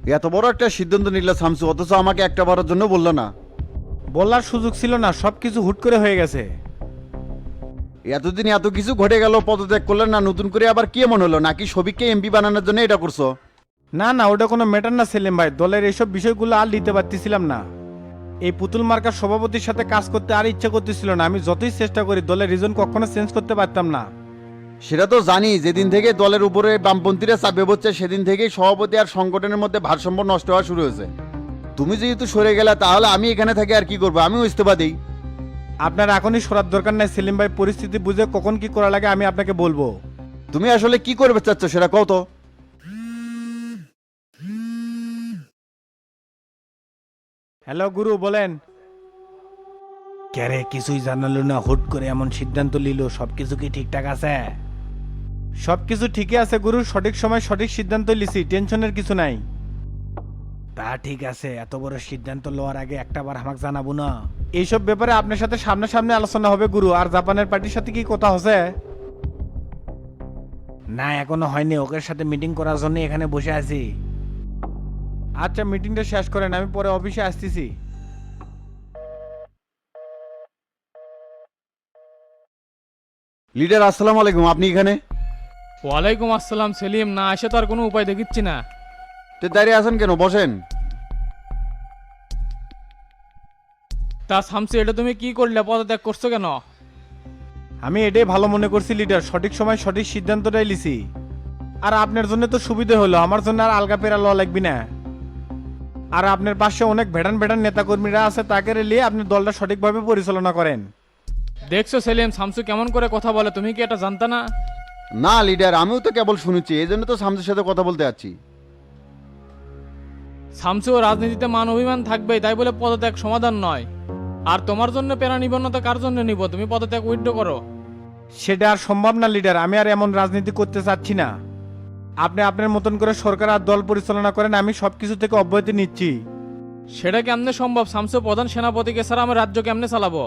এত বড় একটা সিদ্ধান্ত নিল শামসু, অথচ আমাকে একটা বারের জন্য বললো না। বলার সুযোগ ছিল না, সব কিছু হুট করে হয়ে গেছে। এতদিন এত কিছু ঘটে গেল, পদত্যাগ করলেন না, নতুন করে আবার কি এমন হলো? নাকি সবিককে এমপি বানানোর জন্য এটা করছো? না না, ওটা কোনো ম্যাটার না সেলিম ভাই, দলের এইসব বিষয়গুলো আর নিতে পারতেছিলাম না। এই পুতুল মার্কার সভাপতির সাথে কাজ করতে আর ইচ্ছা করতেছিল না। আমি যতই চেষ্টা করি দলের রিজন কখনো চেঞ্জ করতে পারতাম না। সেটা তো জানি, যেদিন থেকে দলের উপরে বামপন্থীরা চাপে পড়ছে সেদিন থেকেই সভাপতি আর সংগঠনের মধ্যে ভারসাম্য নষ্ট হওয়া শুরু হয়েছে। তুমি যেহেতু সরে গেলে, তাহলে আমি এখানে থাকি আর কি করবো? আমিও ইস্তফা দিই। আপনার এখনই সরার দরকার নাই সেলিম ভাই, পরিস্থিতি বুঝে কখন কি করা লাগে আমি আপনাকে বলবো। তুমি আসলে কি করবে চাচ্ছ সেটা কত? হ্যালো গুরু, বলেন। ক্যারে কিছুই জানালো না, হুট করে এমন সিদ্ধান্ত নিল? সবকিছু কি ঠিকঠাক আছে? সবকিছু ঠিকই আছে গুরু, সঠিক সময় সঠিক সিদ্ধান্ত লিছি, টেনশনের কিছু নাই। তা ঠিক আছে, এত বড় সিদ্ধান্ত লওয়ার আগে একটাবার আমাকে জানাবো না? এইসব ব্যাপারে আপনার সাথে সামনাসামনি আলোচনা হবে গুরু। আর জাপানের পার্টির সাথে কি কথা হচ্ছে? না এখনো হয়নি, ওদের সাথে মিটিং করার জন্য এখানে বসে আছি। আচ্ছা মিটিংটা শেষ করেন, আমি পরে অফিসে আসতেছি। লিডার আসসালামু আলাইকুম, আপনি এখানে? ওয়ালাইকুম আসসালাম সেলিম, না এসে তো আর কোনো উপায় দেখিচ্ছি না। তো দাঁড়িয়ে আছেন কেন? বসেন। তা শামসু, এটা তুমি কি করলে? পদত্যাগ করছো কেন? আমি এটাই ভালো মনে করছি লিডার, সঠিক সময় সঠিক সিদ্ধান্তটাই লিছি। আর আপনার জন্য তো সুবিধা হলো, আমার জন্য আর আলগা পেরা লওয়া লাগবে না। আর আপনার পাশে অনেক ভেড়ান ভেড়ান নেতাকর্মীরা আছে, তাকে নিয়ে আপনি দলটা সঠিকভাবে পরিচালনা করেন। দেখছো সেলিম, শামসু কেমন করে কথা বলে, তুমি কি এটা জানতা না? না লিডার, আমিও তো কেবল শুনেছি, এই জন্য তো শামসুর সাথে কথা বলতে যাচ্ছি। শামসু, রাজনীতিতে মান অভিমান থাকবেই, তাই বলে পদত্যাগ সমাধান নয়। আর তোমার জন্য পেরা নিব না তো কার জন্য নিব? তুমি পদত্যাগ উইথড্র করো। সেটা আর সম্ভব না লিডার, আমি আর এমন রাজনীতি করতে চাচ্ছি না। আপনি আপনার মতন করে সরকার আর দল পরিচালনা করেন, আমি সবকিছু থেকে অব্যাহতি নিচ্ছি। সেটা কেমনে সম্ভব? শামসু প্রধান সেনাপতিকে ছাড়া আমি রাজ্য কেমনে চালাবো?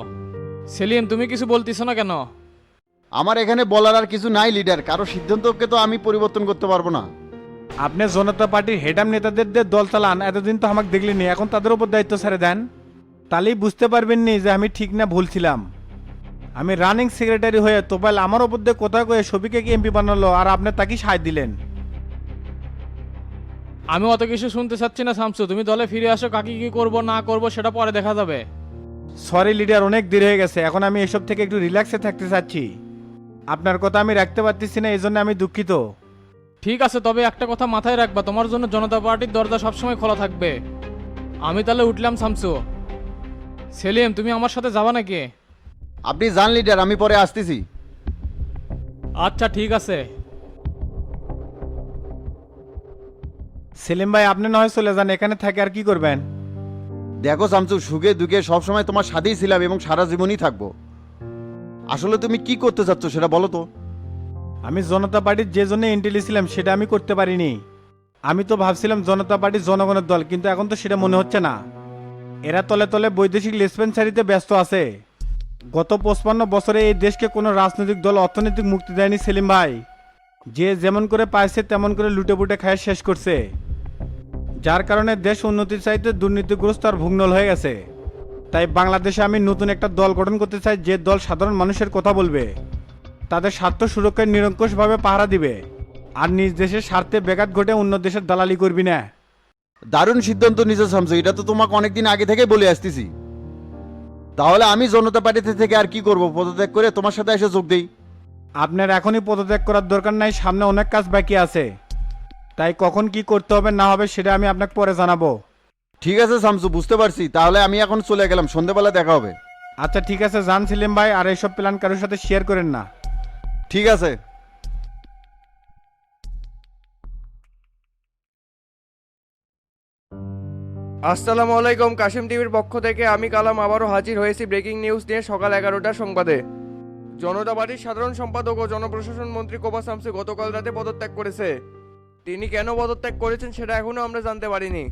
সেলিম, তুমি কিছু বলতেছো না কেন? আমার এখানে বলার আর কিছু নাই লিডার, কারো সিদ্ধান্তকে তো আমি পরিবর্তন করতে পারবো না। আপনি জনতা পার্টির হেডাম নেতাদের দিয়ে দল চালান, এতদিন তো আমাকে দেখলেনি, এখন তাদের উপর দায়িত্ব ছেড়ে দেন। তাহলেই বুঝতে পারবেন নি যে আমি ঠিক না ভুল ছিলাম। আমি রানিং সেক্রেটারি হয়ে তোপাল আমার ওপর দিয়ে কোথায় কয়ে সবিকে কি এমপি বানালো, আর আপনি তাকে সায় দিলেন। আমি অত কিছু শুনতে চাচ্ছি না শামসু, তুমি দলে ফিরে আসো, কাকে কি করবো না করবো সেটা পরে দেখা যাবে। সরি লিডার, অনেক দেরি হয়ে গেছে, এখন আমি এসব থেকে একটু রিল্যাক্সে থাকতে চাচ্ছি। আপনার কথা আমি রাখতে পারতেছি না, এই জন্য আমি দুঃখিত। ঠিক আছে, তবে একটা কথা মাথায় রাখবা, তোমার জন্য জনতা পার্টির দরজা সবসময় খোলা থাকবে। আমি তাহলে উঠলাম শামসু। সেলিম, তুমি আমার সাথে যাবা নাকি? আপনি যান লিডার, আমি পরে আসতেছি। আচ্ছা ঠিক আছে। সেলিম ভাই, আপনি না হয় চলে যান, এখানে থাকে আর কি করবেন? দেখো শামসু, সুখে দুঃখে সবসময় তোমার সাথেই ছিলাম এবং সারা জীবনই থাকবো। আসলে তুমি কি করতে চাচ্ছ সেটা বলো তো। আমি জনতা পার্টির যে জন্য এন্ট্রি ছিলাম সেটা আমি করতে পারিনি। আমি তো ভাবছিলাম জনতা পার্টি জনগণের দল, কিন্তু এখন তো সেটা মনে হচ্ছে না। এরা তলে তলে বৈদেশিক লেসপেন্সারিতে ব্যস্ত আছে। গত 55 বছরে এই দেশকে কোনো রাজনৈতিক দল অর্থনৈতিক মুক্তি দেয়নি সেলিম ভাই। যে যেমন করে পাইছে তেমন করে লুটে পুটে খায় শেষ করছে। যার কারণে দেশ উন্নতির চাইতে দুর্নীতিগ্রস্ত আর ভুগনল হয়ে গেছে। তাই বাংলাদেশে আমি নতুন একটা দল গঠন করতে চাই, যে দল সাধারণ মানুষের কথা বলবে, তাদের স্বার্থ সুরক্ষায় নিরঙ্কুশভাবে পাহারা দিবে, আর নিজ দেশের স্বার্থে ব্যাঘাত ঘটে অন্য দেশের দালালি করবি না। দারুণ সিদ্ধান্ত নিয়েছো শামসু, এটা তো তোমাকে অনেকদিন আগে থেকে বলে আসতেছি। তাহলে আমি জনতা পার্টিতে থেকে আর কি করব? পদত্যাগ করে তোমার সাথে এসে যোগ দেই। আপনার এখনই পদত্যাগ করার দরকার নাই, সামনে অনেক কাজ বাকি আছে। তাই কখন কি করতে হবে না হবে সেটা আমি আপনাকে পরে জানাবো। ঠিক আছে শামসু, বুঝতে পারছি, তাহলে আমি এখন চলে গেলাম, সন্ধ্যেবেলা দেখা হবে। আচ্ছা ঠিক আছে, জান সেলিম ভাই, আর এইসব প্ল্যান কারোর সাথে শেয়ার করেন না। ঠিক আছে। আসসালামু আলাইকুম, কাশিম টিভির পক্ষ থেকে আমি কালাম আবারও হাজির হয়েছি ব্রেকিং নিউজ নিয়ে সকাল 11টার সংবাদে। জনতা পার্টির সাধারণ সম্পাদক ও জনপ্রশাসন মন্ত্রী কোবা শামসু গতকাল রাতে পদত্যাগ করেছে। তিনি কেন পদত্যাগ করেছেন সেটা এখনও আমরা জানতে পারিনি।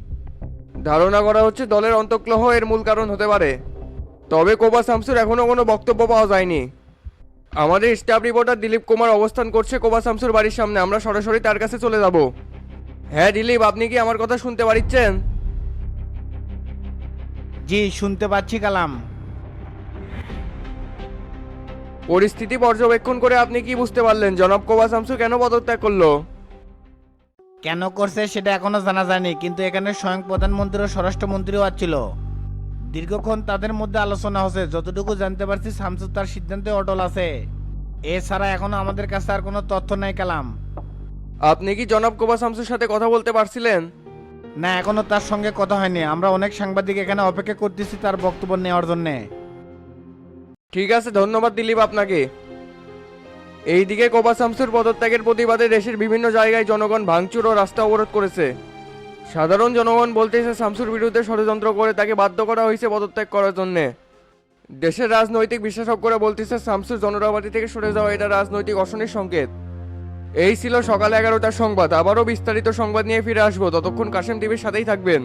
ধারণা করা হচ্ছে দলের অন্তর্কলহ এর মূল কারণ হতে পারে। তবে কোবা শামসুর এখনও কোনো বক্তব্য পাওয়া যায়নি। আমাদের স্টাফ রিপোর্টার দিলীপ কুমার অবস্থান করছে কোবা শামসুর বাড়ির সামনে, আমরা সরাসরি তার কাছে চলে যাব। হ্যাঁ দিলীপ, আপনি কি আমার কথা শুনতে পারিচ্ছেন? জি শুনতে পাচ্ছি কালাম। পরিস্থিতি পর্যবেক্ষণ করে আপনি কি বুঝতে পারলেন জনাব কোবা শামসু কেন পদত্যাগ করলো? কেন করছে সেটা এখনো জানা যায়নি, কিন্তু এখানে স্বয়ং প্রধানমন্ত্রী ও স্বরাষ্ট্রমন্ত্রীও আছিল। দীর্ঘক্ষণ তাদের মধ্যে আলোচনা হচ্ছে, যতটুকু জানতে পারছি শামসু তার সিদ্ধান্তে অটল আছে। এছাড়া এখনো আমাদের কাছে আর কোনো তথ্য নাই কালাম। আপনি কি জনাব কোবা শামসুর সাথে কথা বলতে পারছিলেন? না, এখনো তার সঙ্গে কথা হয়নি। আমরা অনেক সাংবাদিক এখানে অপেক্ষা করতেছি তার বক্তব্য নেওয়ার জন্যে। ঠিক আছে, ধন্যবাদ দিলীপ আপনাকে। এইদিকে কোবা শামসুর পদত্যাগের প্রতিবাদে দেশের বিভিন্ন জায়গায় জনগণ ভাঙচুর ও রাস্তা অবরোধ করেছে। সাধারণ জনগণ বলতেছে শামসুর বিরুদ্ধে ষড়যন্ত্র করে তাকে বাধ্য করা হয়েছে পদত্যাগ করার জন্য। দেশের রাজনৈতিক বিশেষজ্ঞরা বলতেছে শামসুর জনতা পার্টি থেকে সরে যাওয়া এটা রাজনৈতিক অশনির সংকেত। এই ছিল সকাল 11টার সংবাদ। আবারও বিস্তারিত সংবাদ নিয়ে ফিরে আসবো, ততক্ষণ কাশেম টিভির সাথেই থাকবেন।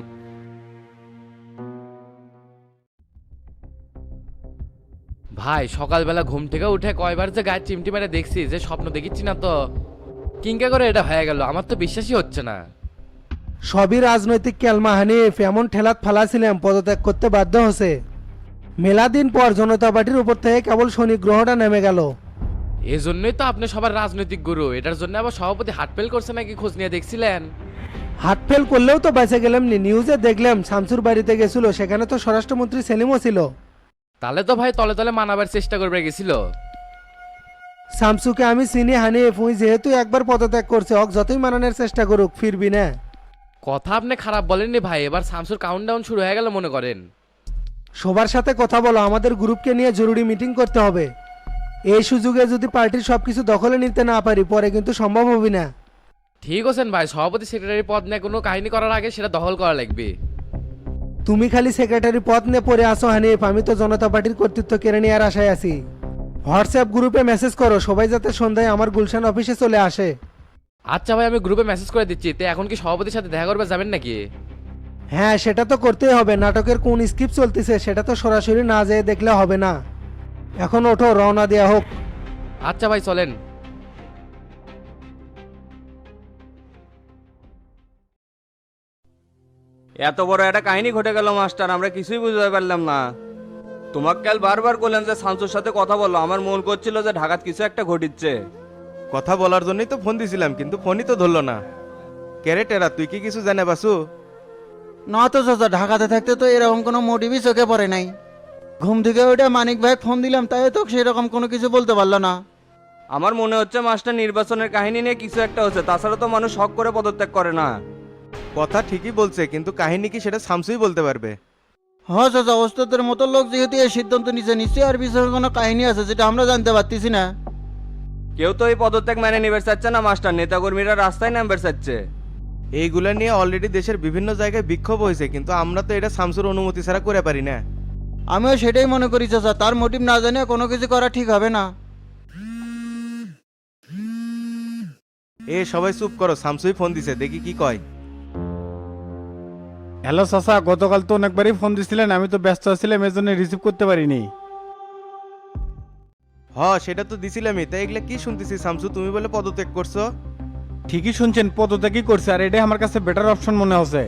ভাই সকালবেলা ঘুম থেকে উঠে কয়বার যে গায়ে চিমটি মেরে দেখছি যে স্বপ্ন দেখিচ্ছি না তো কিংকা করে এটা হয়ে গেল, আমার তো বিশ্বাসই হচ্ছে না। সবই রাজনৈতিক কেলমা হানিফ, এমন ঠেলাত ফালাছিলাম পদত্যাগ করতে বাধ্য হচ্ছে। মেলা দিন পর জনতা পার্টির উপর থেকে কেবল শনি গ্রহটা নেমে গেল। এই জন্যই তো আপনি সবার রাজনৈতিক গুরু, এটার জন্য আবার সভাপতি হাটফেল করছে নাকি খোঁজ নিয়ে দেখছিলেন? হাত ফেল করলেও তো বেঁচে গেলাম নি। নিউজে দেখলাম শামসুর বাড়িতে গেছিল, সেখানে তো স্বরাষ্ট্রমন্ত্রী সেলিমও ছিল। তাহলে তো ভাই তলে তলে মানাবার চেষ্টা করবে গেছিল। শামসুকে আমি চিনি হানিফ, উই যেহেতু একবার পদত্যাগ করছে, অক যতই মানানোর চেষ্টা করুক ফিরবি না। কথা আপনি খারাপ বলেননি ভাই, এবার শামসুর কাউন্টডাউন শুরু হয়ে গেল মনে করেন। সবার সাথে কথা বলো, আমাদের গ্রুপকে নিয়ে জরুরি মিটিং করতে হবে। এই সুযোগে যদি পার্টির সবকিছু দখলে নিতে না পারি পরে কিন্তু সম্ভব হবে না। ঠিক আছেন ভাই, সভাপতি সেক্রেটারি পদ নিয়ে কোনো কাহিনী করার আগে সেটা দখল করা লাগবে। তুমি খালি সেক্রেটারি পদ নিয়ে পড়ে আসো হানিফ, আমি তো জনতা পার্টির কর্তৃত্ব কেড়ে নেওয়ার আশায় আছি। হোয়াটসঅ্যাপ গ্রুপে মেসেজ করো সবাই যাতে সন্ধ্যায় আমার গুলশান অফিসে চলে আসে। আচ্ছা ভাই, আমি গ্রুপে মেসেজ করে দিচ্ছি। তো এখন কি সভাপতির সাথে দেখা করবে যাবেন নাকি? হ্যাঁ সেটা তো করতেই হবে, নাটকের কোন স্ক্রিপ্ট চলতেছে সেটা তো সরাসরি না যেয়ে দেখলে হবে না। এখন ওঠো, রওনা দেয়া হোক। আচ্ছা ভাই চলেন। এত বড় একটা কাহিনী ঘটে গেল মাস্টার, আমরা কিছুই বুঝতে পারলাম না। তোমাকে কাল বারবার বললেন যে শামসুর সাথে কথা বলো, আমার মন করছিল যে ঢাকাত কিছু একটা ঘটিচ্ছে। কথা বলার জন্যই তো ফোন দিছিলাম, কিন্তু ফোনই তো ধরলো না। কেরে টেরা, তুই কি কিছু জানে বাসু? না তো চাচা, ঢাকাতে থাকতে তো এরকম কোনো মোটিভই চোখে পড়ে নাই। ঘুম থেকে ওইটা মানিক ভাই ফোন দিলাম, তাই তো সেরকম কোনো কিছু বলতে পারলো না। আমার মনে হচ্ছে মাস্টার নির্বাচনের কাহিনী নিয়ে কিছু একটা হচ্ছে, তাছাড়া তো মানুষ হক করে পদত্যাগ করে না। কথা ঠিকই বলছে, কিন্তু কাহিনী কি সেটা শামসুই বলতে পারবে। হ্যাঁ চাচা, ওস্তাদের মতো লোক যেহেতু এই সিদ্ধান্ত নিচ্ছে, নিশ্চয়ই আর পিছনে কোনো কাহিনী আছে যেটা আমরা জানতে পারতেছি না। কেউ তো এই পদত্যাগ মেনে নিবে চাচ্ছে না মাস্টার, নেতাকর্মীরা রাস্তায় নামবে চাচ্ছে। এইগুলা নিয়ে অলরেডি দেশের বিভিন্ন জায়গায় বিক্ষোভ হয়েছে, কিন্তু আমরা তো এটা শামসুর অনুমতি ছাড়া করে পারি না। আমিও সেটাই মনে করি চাচা, তার মোটিভ না জানিয়ে কোনো কিছু করা ঠিক হবে না। এ সবাই চুপ করো, শামসুই ফোন দিছে, দেখি কি কয়। হ্যালো চাচা, গতকাল তো অনেকবারই ফোন দিছিলেন, আমি তো ব্যস্ত ছিলাম এর জন্য রিসিভ করতে পারিনি। সেটা তো দিছিলামই। তাই এগুলা কি শুনতেছি শামসু, তুমি বলে পদত্যাগ করছো? ঠিকই শুনছেন, পদত্যাগই করছে, আর এটাই আমার কাছে বেটার অপশন মনে হচ্ছে।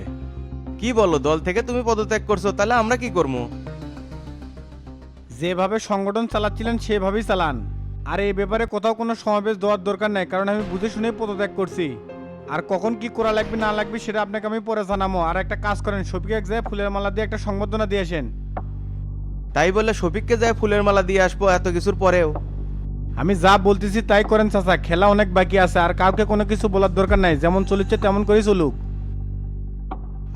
কি বলো, দল থেকে তুমি পদত্যাগ করছো, তাহলে আমরা কি করবো? যেভাবে সংগঠন চালাচ্ছিলেন সেভাবেই চালান। আর এই ব্যাপারে কোথাও কোনো সমাবেশ দেওয়ার দরকার নাই, কারণ আমি বুঝে শুনেই পদত্যাগ করছি। আর কখন কি করা লাগবে না লাগবে সেটা আপনাকে আমি পরে জানাবো। আর একটা কাজ করেন, শফিক এক যায় ফুলের মালা দিয়ে একটা সংবর্ধনা দিয়ে আসেন। তাই বলে শফিককে যায় ফুলের মালা দিয়ে আসবো এত কিছুর পরেও? আমি যা বলতেছি তাই করেন চাচা, খেলা অনেক বাকি আছে, আর কাউকে কোনো কিছু বলার দরকার নাই। যেমন চলেছে তেমন করেই চলুক।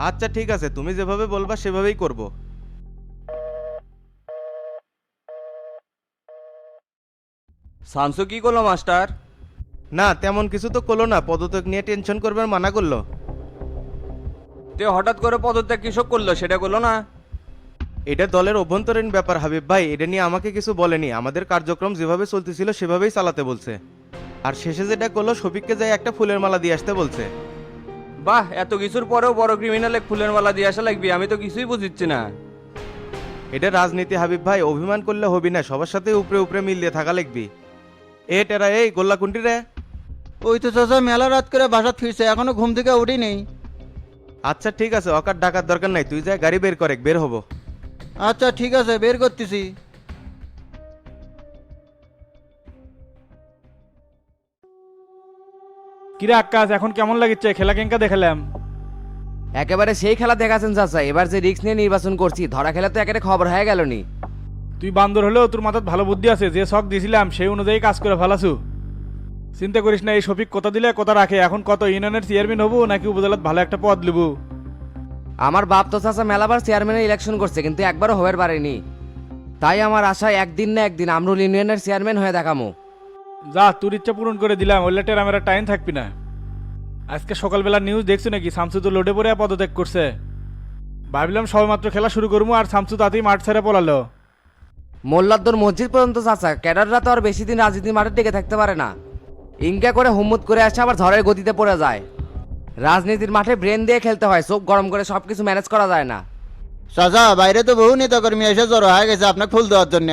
আচ্ছা ঠিক আছে, তুমি যেভাবে বলবা সেভাবেই করব। শামসু কি করলো মাস্টার? না তেমন কিছু তো করলো না, পদত্যাগ নিয়ে টেনশন করবার মানা করলো। তে হঠাৎ করে পদত্যাগ কৃষক করলো সেটা করলো না? এটা দলের অভ্যন্তরীণ ব্যাপার হাবিব ভাই, এটা নিয়ে আমাকে কিছু বলেনি। আমাদের কার্যক্রম যেভাবে চলতেছিল সেভাবেই চালাতে বলছে। আর শেষে যেটা করলো, শফিককে যাই একটা ফুলের মালা দিয়ে আসতে বলছে। বাহ, এত কিছুর পরেও বড় ক্রিমিনাল এক ফুলের মালা দিয়ে আসা লাগবে, আমি তো কিছুই বুঝিচ্ছি না। এটা রাজনীতি হাবিব ভাই, অভিমান করলে হবি না, সবার সাথে উপরে উপরে মিলিয়ে থাকা লাগবি। এ টেরা, এই গোল্লা কুন্টি রে। ওই তো চাচা মেলা রাত করে বাসাত ফিরছে, এখনো ঘুম থেকে উঠি নেই। আচ্ছা ঠিক আছে, অকার ডাকার দরকার নাই, তুই যা গাড়ি বের করে বের হবো। আচ্ছা ঠিক আছে, বের করতেছি। কিরে আকাশ, এখন কেমন লাগছে? খেলা কেঙ্কা দেখালাম? একেবারে সেই খেলা দেখাচ্ছেন চাচা, এবার যে রিস্ক নিয়ে নির্বাচন করছি ধরা খেলা তো একেবারে খবর হয়ে গেল নি। তুই বান্দর হলেও তোর মাথায় ভালো বুদ্ধি আছে, যে শখ দিয়েছিলাম সেই অনুযায়ী কাজ করে ফেলাছু। চিন্তা করিস না, এই শফিক কথা দিলে কথা রাখে। এখন কত ইউনিয়নের চেয়ারম্যান হবো নাকি উপজেলাত ভালো একটা পদ লিব? আমার বাপ তো চাচা মেলাবার চেয়ারম্যানের ইলেকশন করছে কিন্তু একবারও হবার পারেনি। তাই আমার আশায় একদিন না একদিন আমরুল ইউনিয়নের চেয়ারম্যান হয়ে দেখামো। যা, তোর ইচ্ছা পূরণ করে দিলাম, ওই লেটের আমার টাইম থাকবি না। আজকে সকালবেলা নিউজ দেখছো নাকি? শামসু তো লোডে পড়ে পদত্যাগ করছে। ভাবলাম সবেমাত্র খেলা শুরু করবো আর শামসু তাতেই মাঠ ছেড়ে পড়ালো। মোল্লাদ্দর মসজিদ পর্যন্ত চাচা, ক্যাডাররা তো আর বেশি দিন রাজনীতি মাঠে টিকে থাকতে পারে না। ইনকা করে হুম্মুত করে আসে আবার ঝড়ের গতিতে পড়ে যায়। রাজনীতির মাঠে ব্রেন দিয়ে খেলতে হয়, চোখ গরম করে সবকিছু ম্যানেজ করা যায় না। চাচা বাইরে তো বহু নেতা কর্মী এসে জড়ো হয়ে গেছে আপনাকে ফুল দেওয়ার জন্য।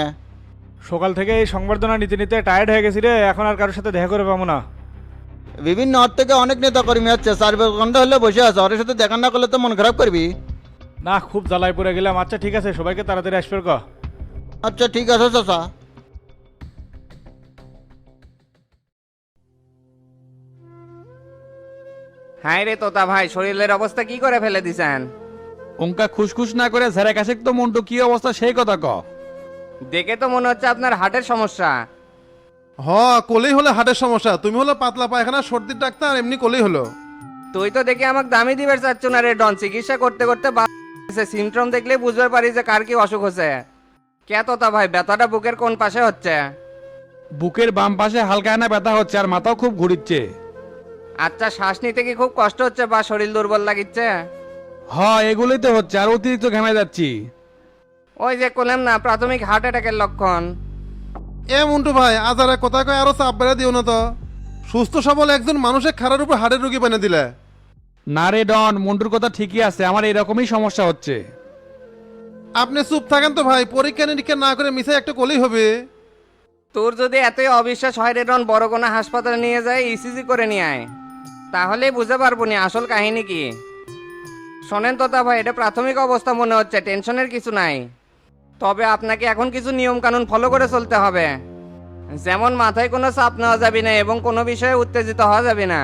সকাল থেকে এই সংবর্ধনা নিতে নিতে টায়ার্ড হয়ে গেছি রে, এখন আর কারোর সাথে দেখা করে পাবো না। বিভিন্ন হাত থেকে অনেক নেতা কর্মী হচ্ছে, 4 ঘন্টা হলে বসে আছে, ওর সাথে দেখা না করলে তো মন খারাপ করবি। না, খুব জ্বালায় পড়ে গেলাম। আচ্ছা ঠিক আছে, সবাইকে তাড়াতাড়ি আসবে ক। আচ্ছা ঠিক আছে চাচা। হ্যাঁ রে তোতা ভাই, শরীরের অবস্থা কি করে ফেলে দিছেন? অঙ্কা খুশখুশ না করে ঝেড়ে কাছে তো মন্টু কি অবস্থা সেই কথা ক। দেখে তো মনে হচ্ছে আপনার হার্টের সমস্যা। কোলেই হলে হার্টের সমস্যা, তুমি হলো পাতলা পায়খানা সর্দির ডাক্তার, এমনি কোলেই হলো। তুই তো দেখে আমাকে দামি দিবার চাচ্ছ না রে ডন। চিকিৎসা করতে করতে সিমটম দেখলে বুঝতে পারি যে কার কি অসুখ হচ্ছে। কে তোতা ভাই, ব্যথাটা বুকের কোন পাশে হচ্ছে? বুকের বাম পাশে হালকা না ব্যথা হচ্ছে আর মাথাও খুব ঘুরিচ্ছে। আচ্ছা, শ্বাস নিতে কি খুব কষ্ট হচ্ছে বা শরীর দুর্বল লাগিচ্ছে? এগুলোই তো হচ্ছে, আর অতিরিক্ত ঘেমে যাচ্ছি। ওই যে করলাম না, প্রাথমিক হার্ট অ্যাটাকের লক্ষণ। মন্টু ভাই, আজারে কথা কয় আরো চাপ বেড়ে দিও না তো। সুস্থ সবল একজন মানুষের খারার উপর হাড়ের রুগী বানিয়ে দিলে। না রে ডন, মন্টুর কথা ঠিকই আছে, আমার এরকমই সমস্যা হচ্ছে। আপনি চুপ থাকেন তো ভাই, পরীক্ষা নিরীক্ষা না করে মিশে একটা কোলেই হবে। তোর যদি এতই অবিশ্বাস হয় রে ডন, বড় কোনো হাসপাতালে নিয়ে যায় ইসিজি করে নিয়ে আয়, তাহলেই বুঝতে পারবো নি আসল কাহিনী কি। শোনেন তোতা ভাই, এটা প্রাথমিক অবস্থা মনে হচ্ছে, টেনশনের কিছু নাই। তবে আপনাকে এখন কিছু নিয়ম কানুন ফলো করে চলতে হবে। যেমন মাথায় কোনো চাপ নেওয়া যাবে না এবং কোনো বিষয়ে উত্তেজিত হওয়া যাবে না।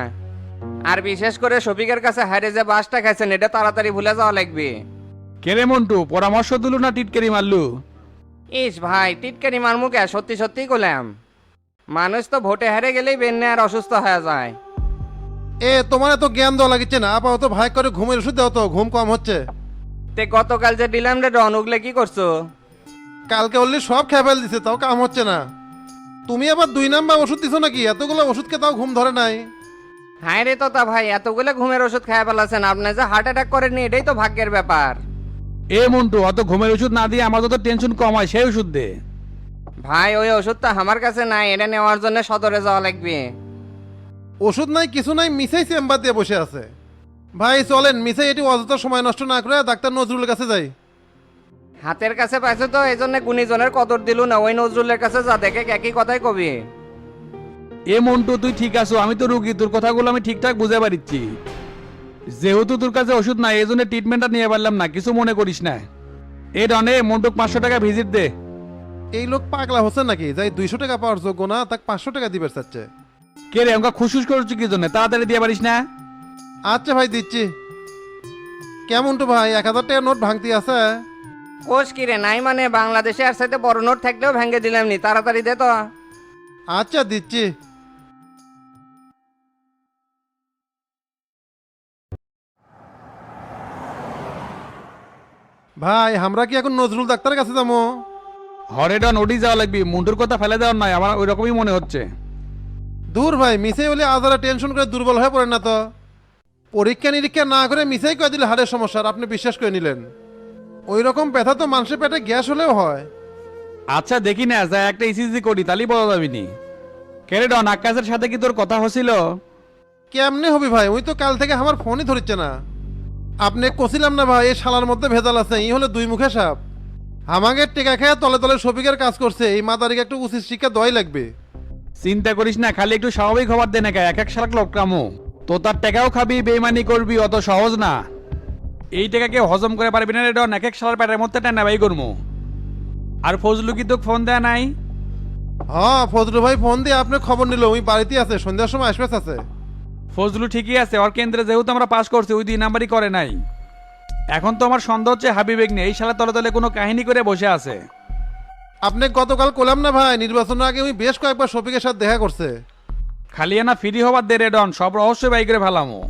আর বিশেষ করে শফিকের কাছে হারে যে বাসটা খাইছেন এটা তাড়াতাড়ি ভুলে যাওয়া লাগবে। কেরে মন্টু, পরামর্শ দিলু না টিটকারি মারলু? ইস ভাই, টিটকারি মারমু কে, সত্যি সত্যিই করলাম। মানুষ তো ভোটে হারে গেলেই বেন্নে আর অসুস্থ হয়ে যায়। তোমার এত জ্ঞান দেওয়া লাগিচ্ছে না, আপাতত ভাই করে ঘুমের ওষুধ দাও তো, ঘুম কম হচ্ছে। তে গতকাল যে দিলাম রে ডন, ওগুলো কি করছো? কালকে অল্লি সব খেয়ে ফেল দিছে, তাও কাম হচ্ছে না। তুমি আবার 2 নাম্বার ওষুধ দিছো নাকি? এতগুলো ওষুধকে তাও ঘুম ধরে নাই। হায় রে তোতা ভাই, এতগুলো ঘুমের ওষুধ খায় ফেলাছেন, আপনি যে হার্ট অ্যাটাক করেননি এটাই তো ভাগ্যের ব্যাপার। মন্টু, অত ঘুমের ওষুধ না দিয়ে আমার তো টেনশন কম হয়, সেই ওষুধ দে। ভাই ওই ওষুধটা আমার কাছে নাই, এটা নেওয়ার জন্য সদরে যাওয়া লাগবে। ওষুধ নাই কিছু নাই, মিসেই চেম্বার দিয়ে বসে আছে। ভাই চলেন, মিসেই এটি অযথা সময় নষ্ট না করে ডাক্তার নজরুলের কাছে যাই। হাতের কাছে পাইছে তো এই জন্য গুণীজনের কদর দিলু না, ওই নজরুলের কাছে যা, দেখে একই কথাই কবি। মন্টু, তুই ঠিক আছো, আমি তো রুগী, তোর কথাগুলো আমি ঠিকঠাক বুঝে পারিচ্ছি। যেহেতু তোর কাছে ওষুধ নাই এই জন্য ট্রিটমেন্টটা নিয়ে পারলাম না, কিছু মনে করিস না। ডনে, মন্টুক 500 টাকা ভিজিট দে। এই লোক পাগলা হচ্ছে নাকি? যাই 200 টাকা পাওয়ার যোগ্য না, তাকে 500 টাকা দিবে চাচ্ছে। কে রে, আমাকে খুশুস করছি কি জন্য? তাড়াতাড়ি দিয়ে পারিস না? আচ্ছা ভাই দিচ্ছি। কেমন তো ভাই, 1000 টাকার নোট ভাঙতি আছে? কোষ কি রে, নাই মানে বাংলাদেশে আর সাথে বড় নোট থাকলেও ভেঙে দিলাম নি, তাড়াতাড়ি দে তো। আচ্ছা দিচ্ছি। ভাই আমরা কি এখন নজরুল ডাক্তারের কাছে যাবো? হরে ডন, ওটি যাওয়া লাগবি, মন্টুর কথা ফেলে দেওয়ার নয়, আমার ওই রকমই মনে হচ্ছে। দূর ভাই, মিসে বলে আজারা টেনশন করে দুর্বল হয়ে পড়েন না তো। পরীক্ষা নিরীক্ষা না করে মিসেই কয়ে দিলে হাড়ের সমস্যা, আর আপনি বিশ্বাস করে নিলেন। ওই রকম ব্যথা তো মানুষের পেটে গ্যাস হলেও হয়। আচ্ছা দেখি না, যা একটা ইসিজি করি তাহলেই বলা যাবি নি। কেরে ডন, আকাশের সাথে কি তোর কথা হছিল? কেমনে হবি ভাই, ওই তো কাল থেকে আমার ফোনই ধরছে না। আপনি কছিলাম না ভাই, এই শালার মধ্যে ভেজাল আছে, এই হলে 2 মুখে সাপ। আমাকে টেকা খেয়ে তলে তলে শফিকের কাজ করছে, এই মাদারিকে একটু উচিত শিক্ষা দেওয়াই লাগবে। চিন্তা করিস না, খালি একটু স্বাভাবিক হবার দে না, এক এক শালাক লোক কামো তো তার টাকাও খাবি, বেইমানি করবি, অত সহজ না। এই টাকা কেউ হজম করে পারবি না রে ডন, এক এক শালার পেটের মধ্যে টানা বাই করবো। আর ফজলু কি তোকে ফোন দেয়া নাই? হ্যাঁ ফজলু ভাই ফোন দিয়ে আপনি খবর নিল, ওই বাড়িতে আছে, সন্ধ্যার সময় আসবে আছে। ফজলু ঠিকই আছে, ওর কেন্দ্রে যেহেতু আমরা পাস করছি ওই 2 নাম্বারই করে নাই। এখন তো আমার সন্দেহ হচ্ছে হাবিবেক নেই, এই শালা তলে তলে কোনো কাহিনী করে বসে আছে। আপনি গতকাল কলাম না ভাই, নির্বাচনের আগে আমি বেশ কয়েকবার শফিকের সাথে দেখা করছে। খালি না ফ্রি হবার দে রে ডন, সব রহস্য বাই করে ফেলামো।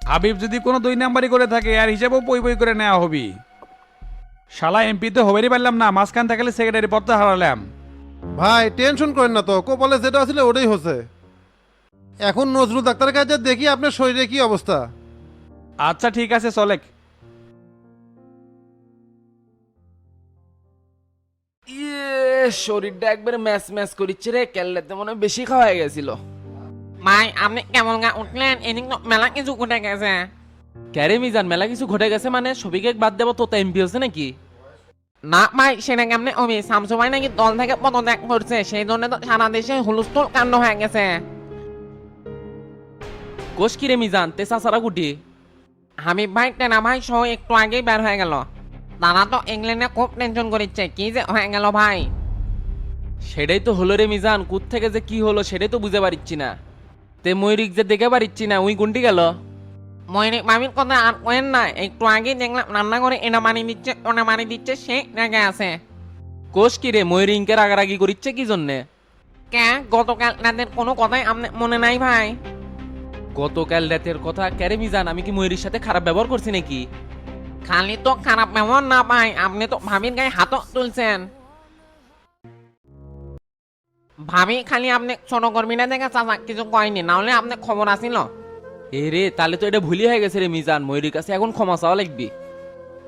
হাবিব যদি কোনো 2 নাম্বারই করে থাকে আর হিসেবেও পই পই করে নেওয়া হবি। শালা এমপি তো হবেরই পারলাম না, মাঝখান থাকলে সেক্রেটারি পদটা হারালাম। ভাই টেনশন করেন না তো, কপালে যেটা ছিল ওটাই হচ্ছে। এখন নজরুল ডাক্তারের কাছে দেখি আপনার শরীরে কি অবস্থা। আচ্ছা ঠিক আছে চলেক। শরীরটা একবারে ম্যাচ ম্যাচ করিচ্ছে রে, কেল্লাতে মনে হয় বেশি খাওয়া হয়ে গেছিল। ভাই আপনি কেমন গা উঠলেন? এদিক তো মেলা কিছু ঘটে গেছে। ক্যারে মিজান, মেলা কিছু ঘটে গেছে মানে? সবিকে বাদ দেবো তো এমপি হচ্ছে নাকি? না ভাই সেটা কেমনে অমি শামসু ভাই নাকি দল থেকে পদত্যাগ করছে, সেই জন্য তো সারা দেশে হুলস্থুল কাণ্ড হয়ে গেছে। কোষ কি রে মিজান, তে চাচারা গুটি? হাবিব ভাই টেনা ভাই সহ একটু আগেই বের হয়ে গেল। তারা তো ইংল্যান্ডে খুব টেনশন করিচ্ছে, কি যে হয়ে গেল ভাই। সেটাই তো হলো রে মিজান, কুত থেকে যে কি হলো সেটাই তো বুঝতে পারিচ্ছি না। তে ময়ূরিক যে দেখে পারিচ্ছি না, উই গুনটি গেল? ময়ূরিক মামির কথা আর কেন না, একটু আগেই দেখলাম রান্না করে এটা মানি দিচ্ছে ওটা মানি দিচ্ছে, সে রেগে আছে। কোষ কি রে, ময়ূর ইনকে রাগারাগি করিচ্ছে কি জন্যে? কে গতকাল রাতের কোনো কথাই আপনার মনে নাই ভাই? গতকাল রাতের কথা? ক্যারে মিজান, আমি কি ময়ূরীর সাথে খারাপ ব্যবহার করছি নাকি? খালি তো খারাপ ব্যবহার না ভাই, আপনি তো ভাবির গায়ে হাতও তুলছেন। ভাবি খালি আপনি ছোট কর্মী না দেখে চাচা কিছু কয়নি, না হলে আপনার খবর আসিল। এ রে, তাহলে তো এটা ভুলি হয়ে গেছে রে মিজান, ময়ূরীর কাছে এখন ক্ষমা চাওয়া লাগবি।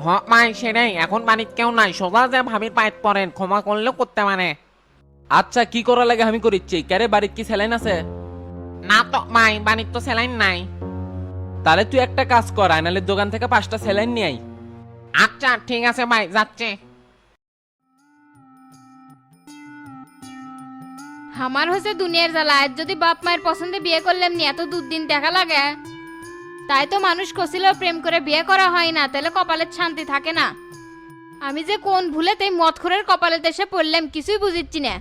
হ ভাই সেটাই, এখন বাড়িতে কেউ নাই, সোজা যে ভাবির পায়েত পড়েন, ক্ষমা করলেও করতে পারে। আচ্ছা কি করা লাগে আমি করিচ্ছি। ক্যারে বাড়ির কি স্যালাইন আছে? না তো ভাই বাড়ির তো স্যালাইন নাই। তাহলে তুই একটা কাজ কর, আয়নালের দোকান থেকে 5টা স্যালাইন নিয়ে আই। আচ্ছা ঠিক আছে ভাই, যাচ্ছে। আমার হচ্ছে দুনিয়ার জ্বালা, আজ যদি বাপ মায়ের পছন্দে বিয়ে করলাম নি এত দুদিন দেখা লাগে। তাই তো মানুষ কছিল প্রেম করে বিয়ে করা হয় না, তাহলে কপালের শান্তি থাকে না। আমি যে কোন ভুলে তাই মদখোরের কপালে দেশে পড়লাম, কিছুই বুঝিচ্ছি না।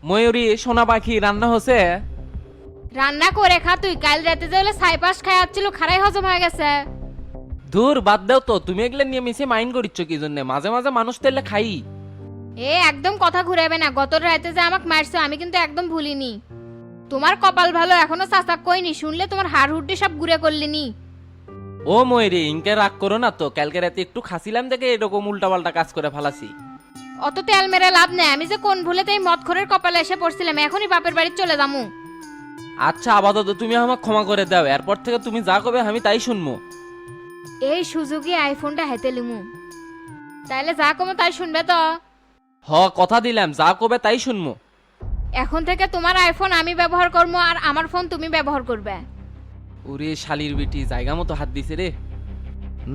ময়ূরী সোনা পাখি রান্না হচ্ছে? রান্না করে খা তুই, কাল রাতে যে হলে ছাইপাস খাই আসছিল, খারাই হজম হয়ে গেছে। দূর বাদ দাও তো, তুমি এগুলো নিয়ে মিশে মাইন্ড করিচ্ছ কি জন্য? মাঝে মাঝে মানুষ তেলে খাই। এ একদম কথা ঘুরাবে না, গত রাতে যে আমাকে মারছো আমি কিন্তু একদম ভুলিনি। তোমার কপাল ভালো, এখনো চাচা কইনি, শুনলে তোমার হাড় হুড্ডি সব ঘুরে করলিনি। ও ময়ূরী, ইনকে রাগ করো না তো, কালকে রাতে একটু খাসিলাম দেখে এরকম উল্টাপাল্টা কাজ করে ফেলাছি। অত তেল মেরে লাভ নেই, আমি যে কোন ভুলে তাই মদখোরের কপালে এসে পড়ছিলাম, এখনই বাপের বাড়ি চলে যামু। আচ্ছা আপাতত তুমি আমাকে ক্ষমা করে দাও, এরপর থেকে তুমি যা কবে আমি তাই শুনবো। এই সুযোগে আইফোনটা হাতে লিমু, তাইলে যা কমো তাই শুনবে তো। হ কথা দিলাম, যা কবে তাই শুনবো। এখন থেকে তোমার আইফোন আমি ব্যবহার করবো আর আমার ফোন তুমি ব্যবহার করবে। ওরে শালির বেটি, জায়গা মতো হাত দিছে রে।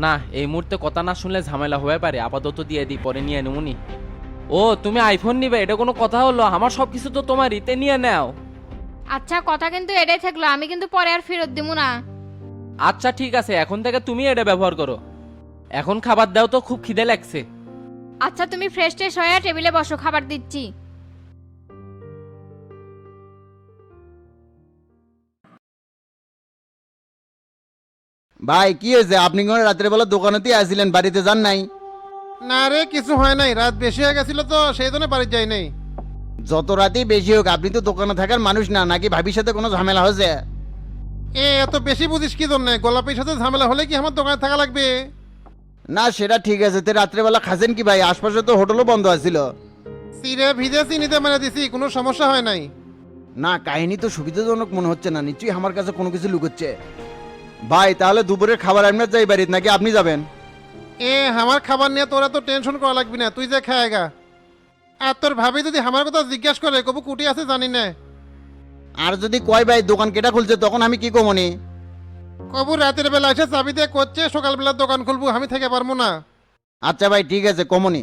না এই মুহূর্তে কথা না শুনলে ঝামেলা হয়ে পারে, আপাতত দিয়ে দিই, পরে নিয়ে নেবনি। ও তুমি আইফোন নিবে, এটা কোনো কথা হলো? আমার সব কিছু তো তোমার ইতে নিয়ে নাও। আচ্ছা কথা কিন্তু এটাই থাকলো, আমি কিন্তু পরে আর ফেরত দিব না। আচ্ছা ঠিক আছে, এখন থেকে তুমি এটা ব্যবহার করো। এখন খাবার দাও তো, খুব খিদে লাগছে। আচ্ছা তুমি ফ্রেশ ট্রেশ হয়ে টেবিলে বসো, খাবার দিচ্ছি। ভাই কি হয়েছে? আপনি কোন রাতের বেলা দোকানেতেই আসছিলেন, বাড়িতে যান নাই? না রে কিছু হয় নাই, রাত বেশি হয়ে গেছিল তো সেই জন্য বাড়ি যাই নাই। যত রাতেই বেশি হোক, আপনি তো দোকানে থাকার মানুষ না, নাকি ভাবির সাথে কোনো ঝামেলা হয়েছে? এত বেশি বুঝিস কি জন্য? গোলাপের সাথে ঝামেলা হলে কি আমার দোকানে থাকা লাগবে? না সেটা ঠিক আছে, তে রাত্রেবেলা খাচ্ছেন কি ভাই? আশপাশে তো হোটেলও বন্ধ আছিল। চিড়ে ভিজে চিনিতে মেরে দিছি, কোনো সমস্যা হয় নাই। না কাহিনী তো সুবিধাজনক মনে হচ্ছে না, নিশ্চয়ই আমার কাছে কোনো কিছু লুকোচ্ছে। ভাই তাহলে দুপুরের খাবার আমরা যাই বাড়িতে, নাকি আপনি যাবেন? আমার খাবার নিয়ে তোরা তো টেনশন করা লাগবি না, তুই যে খায়গা। আর তোর ভাবি যদি আমার কথা জিজ্ঞাসা করে কবু কুটি আছে জানি না। আর যদি কয় ভাই দোকান কেটা খুলছে, তখন আমি কি কমনি? কবু রাতের বেলা এসে চাবি দিয়ে করছে, সকালবেলা দোকান খুলবো, আমি থেকে পারবো না। আচ্ছা ভাই ঠিক আছে কমনি।